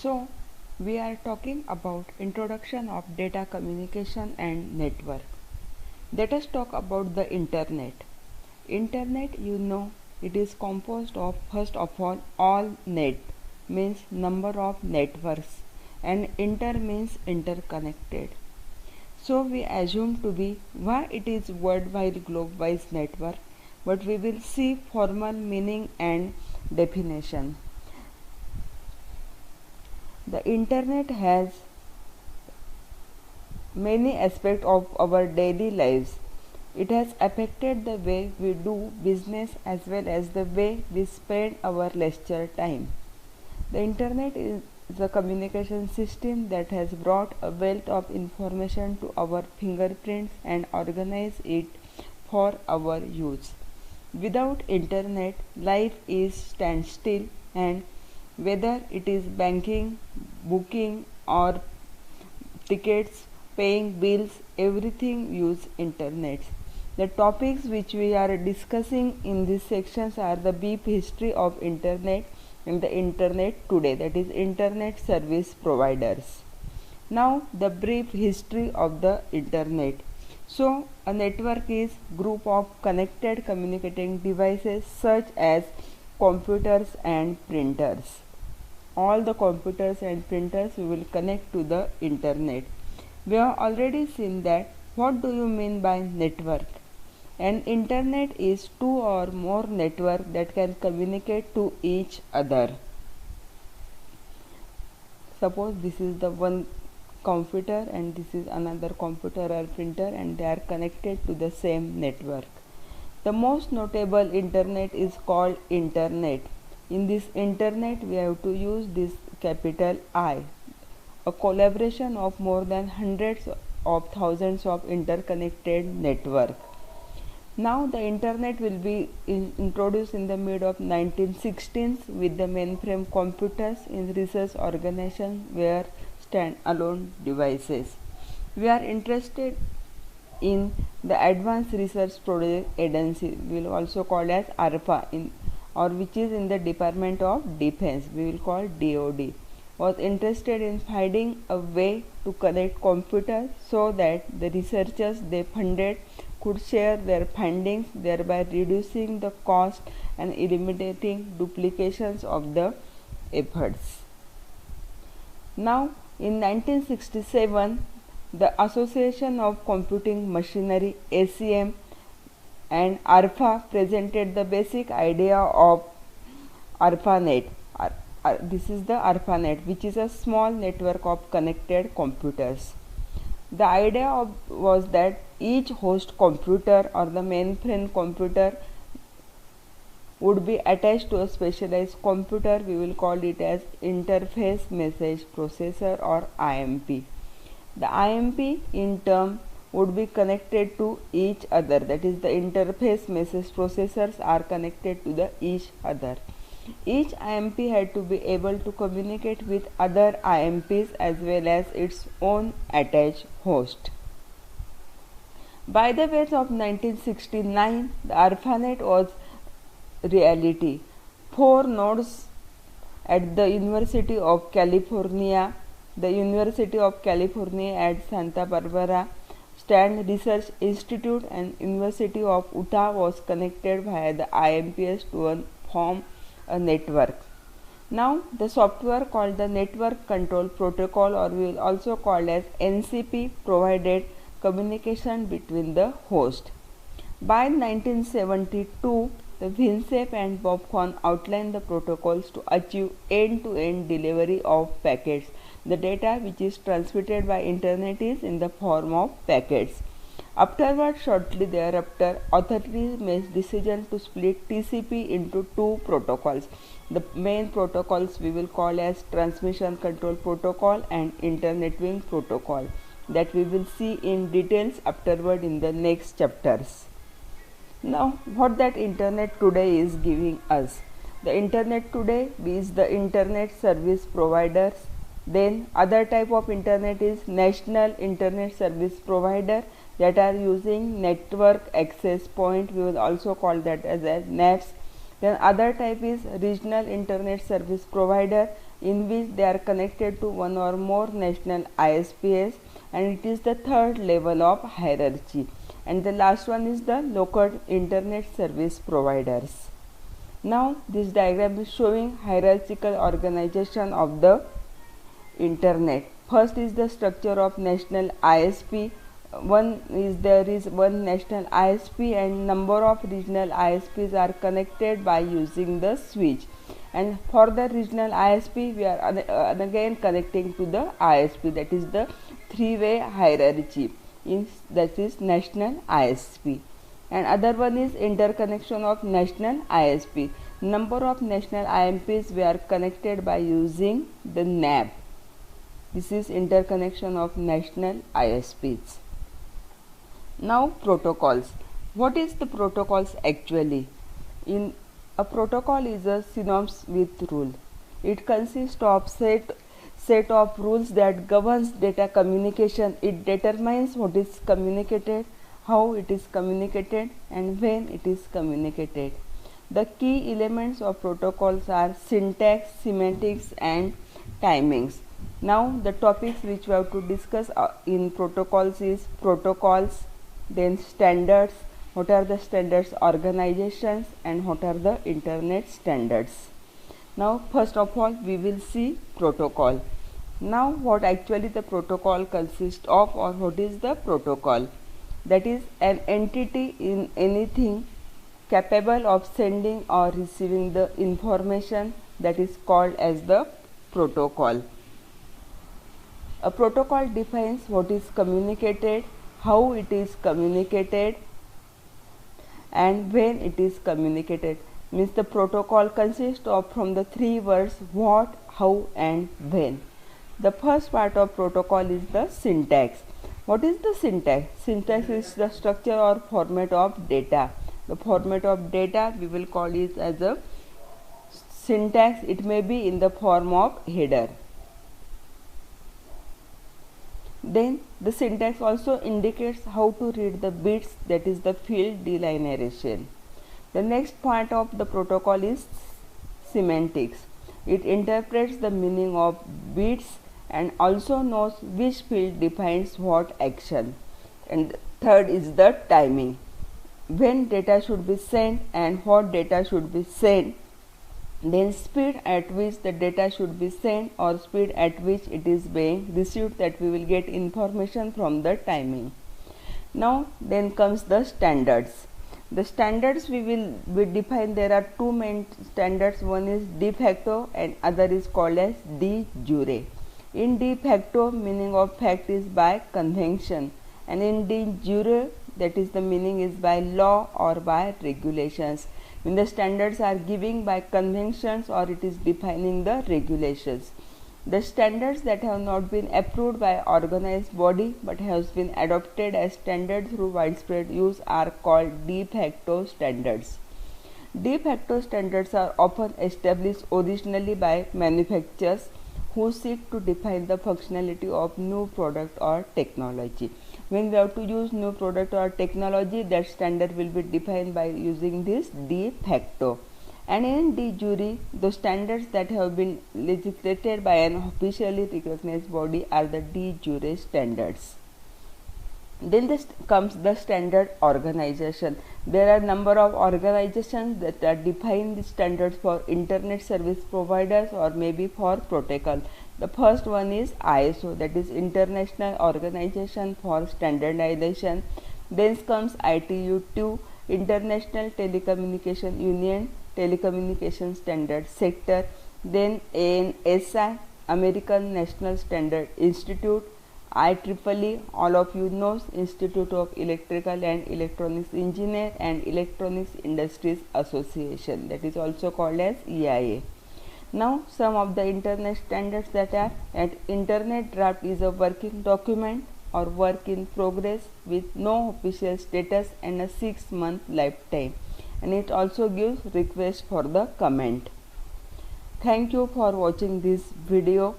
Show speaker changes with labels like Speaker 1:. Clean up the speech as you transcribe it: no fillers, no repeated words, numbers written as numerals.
Speaker 1: So, we are talking about introduction of data communication and network. Let us talk about the internet. Internet, it is composed of first of all net means number of networks and inter means interconnected. So we assume to be why it is worldwide globe-wise network, but we will see formal meaning and definition. The internet has many aspects of our daily lives. It has affected the way we do business as well as the way we spend our leisure time. The internet is a communication system that has brought a wealth of information to our fingerprints and organized it for our use. Without internet, life is standstill, and whether it is banking, booking or tickets, paying bills, everything use internet. The topics which we are discussing in these sections are the brief history of internet and the internet today, that is internet service providers. Now the brief history of the internet. So a network is group of connected communicating devices such as computers and printers. All the computers and printers will connect to the internet. We have already seen that what do you mean by network? An internet is two or more networks that can communicate to each other. Suppose this is the one computer and this is another computer or printer and they are connected to the same network. The most notable internet is called internet. In this internet we have to use this capital I, a collaboration of more than hundreds of thousands of interconnected networks. Now the internet will be introduced in the mid of 1916s with the mainframe computers in research organization were stand-alone devices. We are interested in the Advanced Research Project Agency, we will also call as ARPA, or which is in the Department of Defense, we will call DOD, was interested in finding a way to connect computers so that the researchers they funded could share their findings, thereby reducing the cost and eliminating duplications of the efforts. Now in 1967, the Association of Computing Machinery ACM and ARPA presented the basic idea of ARPANET. This is the ARPANET, which is a small network of connected computers. The idea was that each host computer or the mainframe computer would be attached to a specialized computer. We will call it as Interface Message Processor or IMP. The IMP in turn would be connected to each other, that is the interface message processors are connected to each other. Each IMP had to be able to communicate with other IMPs as well as its own attached host. By the year of 1969, the ARPANET was reality. 4 nodes at the University of California, the University of California at Santa Barbara, Stand Research Institute and University of Utah was connected via the IMPs to form a network. Now the software called the Network Control Protocol, or we will also call as NCP, provided communication between the host. By 1972, the Winsep and Bobcon outlined the protocols to achieve end-to-end delivery of packets. The data which is transmitted by internet is in the form of packets. Afterwards, shortly thereafter, authorities made decision to split TCP into 2 protocols. The main protocols we will call as Transmission Control Protocol and Internetwing Protocol, that we will see in details afterward in the next chapters. Now, what that internet today is giving us? The internet today is the internet service providers. Then other type of internet is national internet service provider that are using network access point. We will also call that as NAPS. Then other type is regional internet service provider, in which they are connected to one or more national ISPs, and it is the third level of hierarchy. And the last one is the local internet service providers. Now this diagram is showing hierarchical organization of the internet. First is the structure of national ISP. There is one national ISP and number of regional ISPs are connected by using the switch. And for the regional ISP, we are again connecting to the ISP, that is the three-way hierarchy, that is national ISP. And other one is interconnection of national ISP. Number of national ISPs we are connected by using the NAB. This is interconnection of national ISPs. Now protocols. What is the protocols actually? A protocol is a synonymous with rule. It consists of set of rules that governs data communication. It determines what is communicated, how it is communicated, and when it is communicated. The key elements of protocols are syntax, semantics, and timings. Now the topics which we have to discuss in protocols is protocols, then standards, what are the standards organizations, and what are the internet standards. Now first of all we will see protocol. Now what actually the protocol consists of, or what is the protocol? That is an entity in anything capable of sending or receiving the information, that is called as the protocol. A protocol defines what is communicated, how it is communicated, and when it is communicated. Means the protocol consists of from the three words what, how, and when. The first part of protocol is the syntax. What is the syntax? Syntax is the structure or format of data. The format of data we will call it as a syntax. It may be in the form of header. Then the syntax also indicates how to read the bits, that is the field delineation. The next part of the protocol is semantics. It interprets the meaning of bits and also knows which field defines what action. And third is the timing. When data should be sent and what data should be sent. Then speed at which the data should be sent or speed at which it is being received, that we will get information from the timing. Now then comes the standards. The standards we define, there are two main standards. One is de facto and other is called as de jure. In de facto, meaning of fact is by convention, and in de jure, that is the meaning is by law or by regulations. When the standards are given by conventions or it is defining the regulations. The standards that have not been approved by organized body but has been adopted as standard through widespread use are called de facto standards. De facto standards are often established originally by manufacturers who seek to define the functionality of new product or technology. When we have to use new product or technology, that standard will be defined by using this de facto. And in de jure, the standards that have been legislated by an officially recognized body are the de jure standards. Then comes the standard organization. There are number of organizations that are defining the standards for internet service providers or maybe for protocol. The first one is ISO, that is International Organization for Standardization. Then comes ITU-2, International Telecommunication Union, Telecommunication Standard Sector. Then ANSI, American National Standard Institute. IEEE, all of you know, Institute of Electrical and Electronics Engineer, and Electronics Industries Association, that is also called as EIA. Now some of the internet standards that are at internet draft is a working document or work in progress with no official status and a 6-month lifetime, and it also gives request for the comment. Thank you for watching this video.